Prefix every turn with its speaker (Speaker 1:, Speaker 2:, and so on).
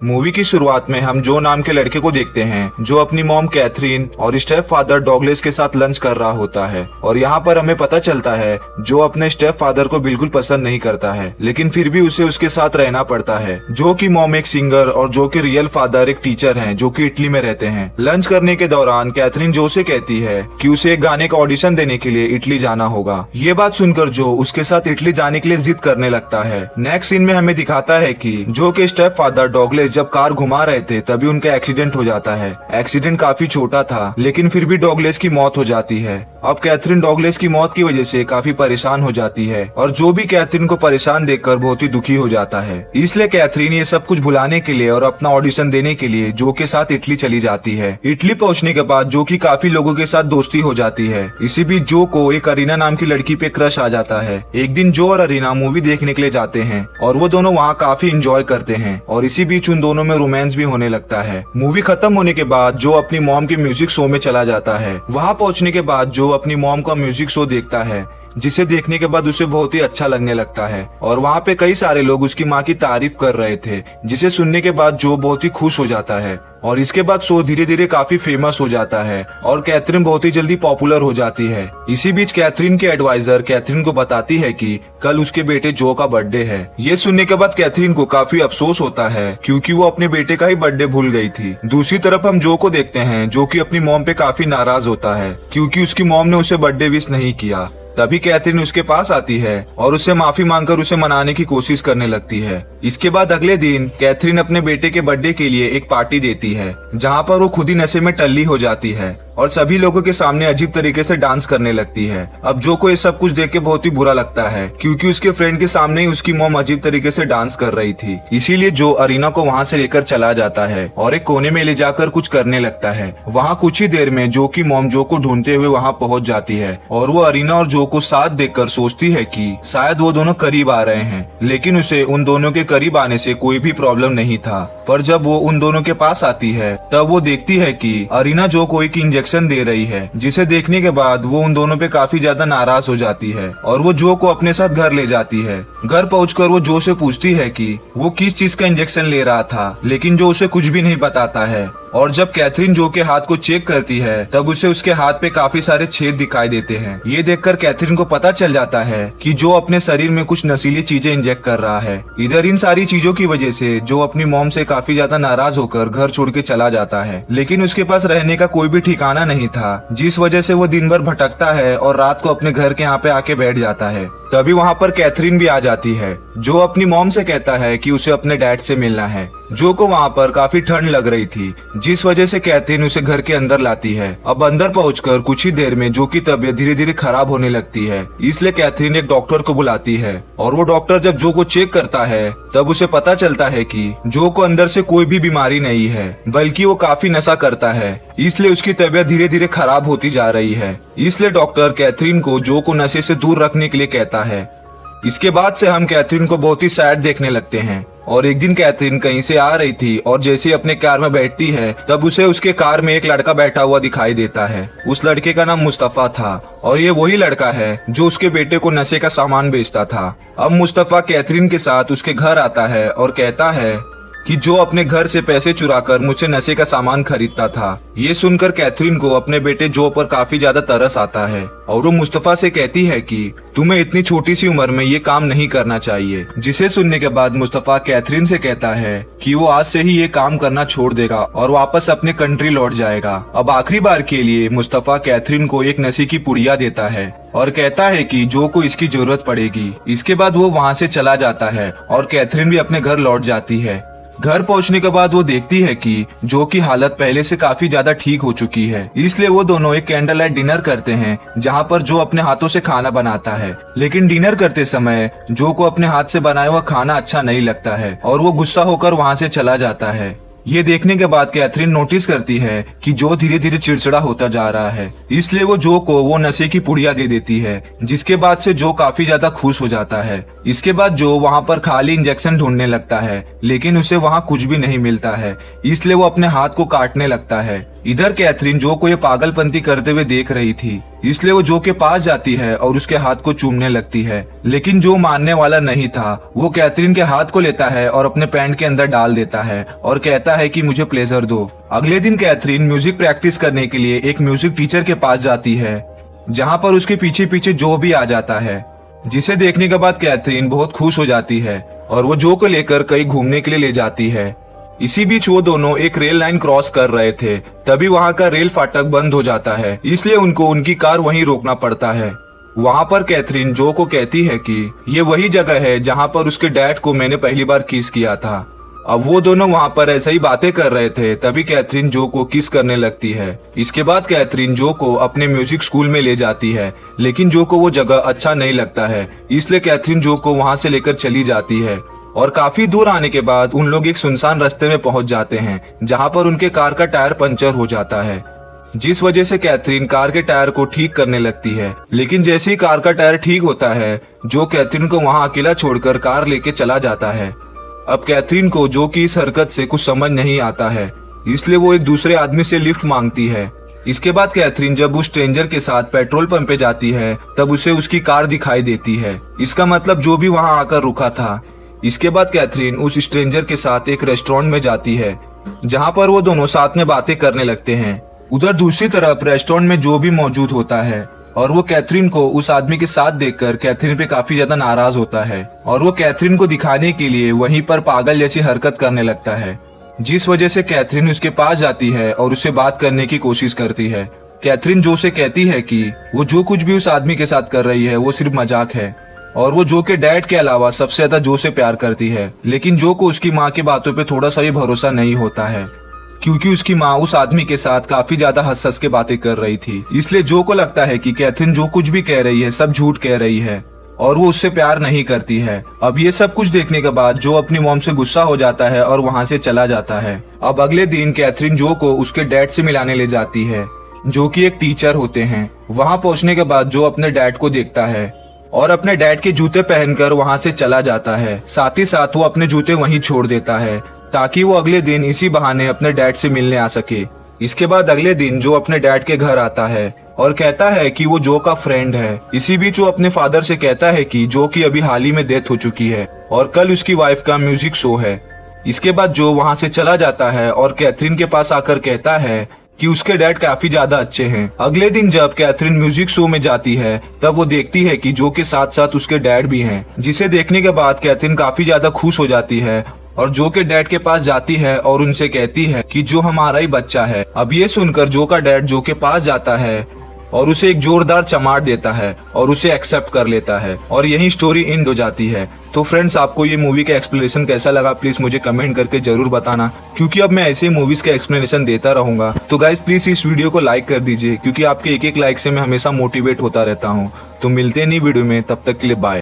Speaker 1: Movie की शुरुआत में हम जो नाम के लड़के को देखते हैं जो अपनी मॉम कैथरीन और स्टेप फादर डॉगलेस के साथ लंच कर रहा होता है। और यहाँ पर हमें पता चलता है जो अपने स्टेप फादर को बिल्कुल पसंद नहीं करता है, लेकिन फिर भी उसे उसके साथ रहना पड़ता है। जो कि मॉम एक सिंगर और जो कि रियल फादर एक टीचर हैं जो कि इटली में रहते हैं। लंच करने के दौरान कैथरीन जो से कहती है कि उसे एक गाने का ऑडिशन देने के लिए इटली जाना होगा। ये बात सुनकर जो उसके साथ इटली जाने के लिए जिद करने लगता है। नेक्स्ट सीन में हमें दिखाता है कि जो के स्टेप फादर डॉगलेस जब कार घुमा रहे थे तभी उनका एक्सीडेंट हो जाता है। एक्सीडेंट काफी छोटा था लेकिन फिर भी डॉगलेस की मौत हो जाती है। अब कैथरीन डॉगलेस की मौत की वजह से काफी परेशान हो जाती है और जो भी कैथरीन को परेशान देखकर बहुत ही दुखी हो जाता है। इसलिए कैथरीन ये सब कुछ भुलाने के लिए और अपना ऑडिशन देने के लिए जो के साथ इटली चली जाती है। इटली पहुंचने के बाद जो की काफी लोगों के साथ दोस्ती हो जाती है। इसी बीच जो को एक अरीना नाम की लड़की पे क्रश आ जाता है। एक दिन जो और अरीना मूवी देखने के लिए जाते हैं और वो दोनों वहाँ काफी इंजॉय करते हैं और इसी बीच उन दोनों में रोमांस भी होने लगता है। मूवी खत्म होने के बाद जो अपनी मॉम के म्यूजिक शो में चला जाता है। वहाँ पहुँचने के बाद जो अपनी मॉम का म्यूजिक शो देखता है जिसे देखने के बाद उसे बहुत ही अच्छा लगने लगता है और वहाँ पे कई सारे लोग उसकी माँ की तारीफ कर रहे थे, जिसे सुनने के बाद जो बहुत ही खुश हो जाता है। और इसके बाद शो धीरे धीरे काफी फेमस हो जाता है और कैथरीन बहुत ही जल्दी पॉपुलर हो जाती है। इसी बीच कैथरीन के एडवाइजर कैथरीन को बताती है कि कल उसके बेटे जो का बर्थडे है। ये सुनने के बाद कैथरीन को काफी अफसोस होता है क्योंकि वो अपने बेटे का ही बर्थडे भूल गई थी। दूसरी तरफ हम जो को देखते हैं जो कि अपनी मॉम पे काफी नाराज होता है क्योंकि उसकी मॉम ने उसे बर्थडे विश नहीं किया। तभी कैथरीन उसके पास आती है और उससे माफी मांगकर उसे मनाने की कोशिश करने लगती है। इसके बाद अगले दिन कैथरीन अपने बेटे के बर्थडे के लिए एक पार्टी देती है जहां पर वो खुद ही नशे में टल्ली हो जाती है और सभी लोगों के सामने अजीब तरीके से डांस करने लगती है। अब जो को ये सब कुछ देख के बहुत ही बुरा लगता है क्योंकि उसके फ्रेंड के सामने ही उसकी मॉम अजीब तरीके से डांस कर रही थी। इसीलिए जो अरीना को वहाँ से लेकर चला जाता है और एक कोने में ले जाकर कुछ करने लगता है। वहाँ कुछ ही देर में जो की मॉम जो को ढूंढते हुए वहाँ पहुँच जाती है और वो अरीना और जो को साथ देखकर सोचती है कि शायद वो दोनों करीब आ रहे हैं, लेकिन उसे उन दोनों के करीब आने से कोई भी प्रॉब्लम नहीं था। पर जब वो उन दोनों के पास आती है तब वो देखती है कि अरीना जो को एक इंजेक्शन दे रही है, जिसे देखने के बाद वो उन दोनों पे काफी ज्यादा नाराज हो जाती है और वो जो को अपने साथ घर ले जाती है। घर पहुंचकर वो जो से पूछती है कि वो किस चीज का इंजेक्शन ले रहा था, लेकिन जो उसे कुछ भी नहीं बताता है। और जब कैथरीन जो के हाथ को चेक करती है तब उसे उसके हाथ पे काफी सारे छेद दिखाई देते हैं। ये देखकर कैथरीन को पता चल जाता है कि जो अपने शरीर में कुछ नशीली चीजें इंजेक्ट कर रहा है। इधर इन सारी चीजों की वजह से जो अपनी मॉम से काफी ज्यादा नाराज होकर घर छोड़ के चला जाता है, लेकिन उसके पास रहने का कोई भी ठिकाना नहीं था, जिस वजह से वो दिन भर भटकता है और रात को अपने घर के यहाँ पे आके बैठ जाता है। तभी वहाँ पर कैथरीन भी आ जाती है। जो अपनी मॉम से कहता है कि उसे अपने डैड से मिलना है। जो को वहाँ पर काफी ठंड लग रही थी, जिस वजह से कैथरीन उसे घर के अंदर लाती है। अब अंदर पहुंचकर कुछ ही देर में जो की तबीयत धीरे धीरे खराब होने लगती है, इसलिए कैथरीन एक डॉक्टर को बुलाती है और वो डॉक्टर जब जो को चेक करता है तब उसे पता चलता है कि जो को अंदर से कोई भी बीमारी नहीं है, बल्कि वो काफी नशा करता है, इसलिए उसकी तबीयत धीरे धीरे खराब होती जा रही है। इसलिए डॉक्टर कैथरीन को जो को नशे से दूर रखने के लिए कहता है। इसके बाद से हम कैथरीन को बहुत ही सैड देखने लगते हैं। और एक दिन कैथरीन कहीं से आ रही थी और जैसे ही अपने कार में बैठती है तब उसे उसके कार में एक लड़का बैठा हुआ दिखाई देता है। उस लड़के का नाम मुस्तफा था और ये वही लड़का है जो उसके बेटे को नशे का सामान बेचता था। अब मुस्तफा कैथरीन के साथ उसके घर आता है और कहता है कि जो अपने घर से पैसे चुराकर मुझसे नशे का सामान खरीदता था। ये सुनकर कैथरीन को अपने बेटे जो पर काफी ज्यादा तरस आता है और वो मुस्तफा से कहती है कि तुम्हें इतनी छोटी सी उम्र में ये काम नहीं करना चाहिए। जिसे सुनने के बाद मुस्तफा कैथरीन से कहता है कि वो आज से ही ये काम करना छोड़ देगा और वापस अपने कंट्री लौट जाएगा। अब आखिरी बार के लिए मुस्तफा कैथरीन को एक नशे की पुड़िया देता है और कहता है कि जो को इसकी जरूरत पड़ेगी। इसके बाद वो वहाँ से चला जाता है और कैथरीन भी अपने घर लौट जाती है। घर पहुंचने के बाद वो देखती है कि जो की हालत पहले से काफी ज्यादा ठीक हो चुकी है, इसलिए वो दोनों एक कैंडल लाइट डिनर करते हैं जहां पर जो अपने हाथों से खाना बनाता है। लेकिन डिनर करते समय जो को अपने हाथ से बनाया हुआ खाना अच्छा नहीं लगता है और वो गुस्सा होकर वहां से चला जाता है। ये देखने के बाद कैथरीन नोटिस करती है कि जो धीरे धीरे चिड़चिड़ा होता जा रहा है, इसलिए वो जो को वो नशे की पुड़िया दे देती है, जिसके बाद से जो काफी ज्यादा खुश हो जाता है। इसके बाद जो वहाँ पर खाली इंजेक्शन ढूंढने लगता है, लेकिन उसे वहाँ कुछ भी नहीं मिलता है, इसलिए वो अपने हाथ को काटने लगता है। इधर कैथरीन जो को ये पागलपंती करते हुए देख रही थी, इसलिए वो जो के पास जाती है और उसके हाथ को चूमने लगती है, लेकिन जो मानने वाला नहीं था, वो कैथरीन के हाथ को लेता है और अपने पैंट के अंदर डाल देता है और कहता है कि मुझे प्लेजर दो। अगले दिन कैथरीन म्यूजिक प्रैक्टिस करने के लिए एक म्यूजिक टीचर के पास जाती है, जहाँ पर उसके पीछे पीछे जो भी आ जाता है, जिसे देखने के बाद कैथरीन बहुत खुश हो जाती है और वो जो को लेकर कहीं घूमने के लिए ले जाती है। इसी बीच वो दोनों एक रेल लाइन क्रॉस कर रहे थे, तभी वहाँ का रेल फाटक बंद हो जाता है, इसलिए उनको उनकी कार वहीं रोकना पड़ता है। वहाँ पर कैथरीन जो को कहती है कि ये वही जगह है जहाँ पर उसके डैड को मैंने पहली बार किस किया था। अब वो दोनों वहाँ पर ऐसे ही बातें कर रहे थे, तभी कैथरीन जो को किस करने लगती है। इसके बाद कैथरीन जो को अपने म्यूजिक स्कूल में ले जाती है, लेकिन जो को वो जगह अच्छा नहीं लगता है, इसलिए कैथरीन जो को वहाँ से लेकर चली जाती है। और काफी दूर आने के बाद उन लोग एक सुनसान रास्ते में पहुंच जाते हैं, जहां पर उनके कार का टायर पंचर हो जाता है, जिस वजह से कैथरीन कार के टायर को ठीक करने लगती है। लेकिन जैसे ही कार का टायर ठीक होता है, जो कैथरीन को वहां अकेला छोड़कर कार लेके चला जाता है। अब कैथरीन को जो की इस हरकत से कुछ समझ नहीं आता है, इसलिए वो एक दूसरे आदमी से लिफ्ट मांगती है। इसके बाद कैथरीन जब उस स्ट्रेंजर के साथ पेट्रोल पंप पे जाती है, तब उसे उसकी कार दिखाई देती है। इसका मतलब जो भी वहां आकर रुका था। इसके बाद कैथरीन उस स्ट्रेंजर के साथ एक रेस्टोरेंट में जाती है, जहां पर वो दोनों साथ में बातें करने लगते हैं। उधर दूसरी तरफ रेस्टोरेंट में जो भी मौजूद होता है और वो कैथरीन को उस आदमी के साथ देखकर कैथरीन पे काफी ज्यादा नाराज होता है और वो कैथरीन को दिखाने के लिए वहीं पर पागल जैसी हरकत करने लगता है, जिस वजह से कैथरीन उसके पास जाती है और उससे बात करने की कोशिश करती है। कैथरीन जो से कहती है कि वो जो कुछ भी उस आदमी के साथ कर रही है वो सिर्फ मजाक है और वो जो के डैड के अलावा सबसे ज्यादा जो से प्यार करती है। लेकिन जो को उसकी माँ की बातों पे थोड़ा सा भी भरोसा नहीं होता है, क्योंकि उसकी माँ उस आदमी के साथ काफी ज्यादा हंस हंस के बातें कर रही थी। इसलिए जो को लगता है कि कैथरीन जो कुछ भी कह रही है सब झूठ कह रही है और वो उससे प्यार नहीं करती है। अब ये सब कुछ देखने के बाद जो अपनी मॉम से गुस्सा हो जाता है और वहाँ से चला जाता है। अब अगले दिन कैथरीन जो को उसके डैड से मिलाने ले जाती है, जो कि एक टीचर होते हैं। वहाँ पहुँचने के बाद जो अपने डैड को देखता है और अपने डैड के जूते पहनकर वहाँ से चला जाता है। साथ ही साथ वो अपने जूते वहीं छोड़ देता है, ताकि वो अगले दिन इसी बहाने अपने डैड से मिलने आ सके। इसके बाद अगले दिन जो अपने डैड के घर आता है और कहता है कि वो जो का फ्रेंड है। इसी बीच वो अपने फादर से कहता है कि जो की अभी हाल ही में डेथ हो चुकी है और कल उसकी वाइफ का म्यूजिक शो है। इसके बाद जो वहाँ से चला जाता है और कैथरीन के पास आकर कहता है कि उसके डैड काफी ज्यादा अच्छे हैं। अगले दिन जब कैथरीन म्यूजिक शो में जाती है, तब वो देखती है कि जो के साथ साथ उसके डैड भी हैं, जिसे देखने के बाद कैथरीन काफी ज्यादा खुश हो जाती है और जो के डैड के पास जाती है और उनसे कहती है कि जो हमारा ही बच्चा है। अब ये सुनकर जो का डैड जो के पास जाता है और उसे एक जोरदार चमाट देता है और उसे एक्सेप्ट कर लेता है और यही स्टोरी एंड हो जाती है। तो फ्रेंड्स, आपको ये मूवी का एक्सप्लेनेशन कैसा लगा प्लीज मुझे कमेंट करके जरूर बताना, क्योंकि अब मैं ऐसे ही मूवीज का एक्सप्लेनेशन देता रहूंगा। तो गाइज प्लीज इस वीडियो को लाइक कर दीजिए, क्योंकि आपके एक एक लाइक से मैं हमेशा मोटिवेट होता रहता हूँ। तो मिलते हैं नई वीडियो में, तब तक के लिए बाय।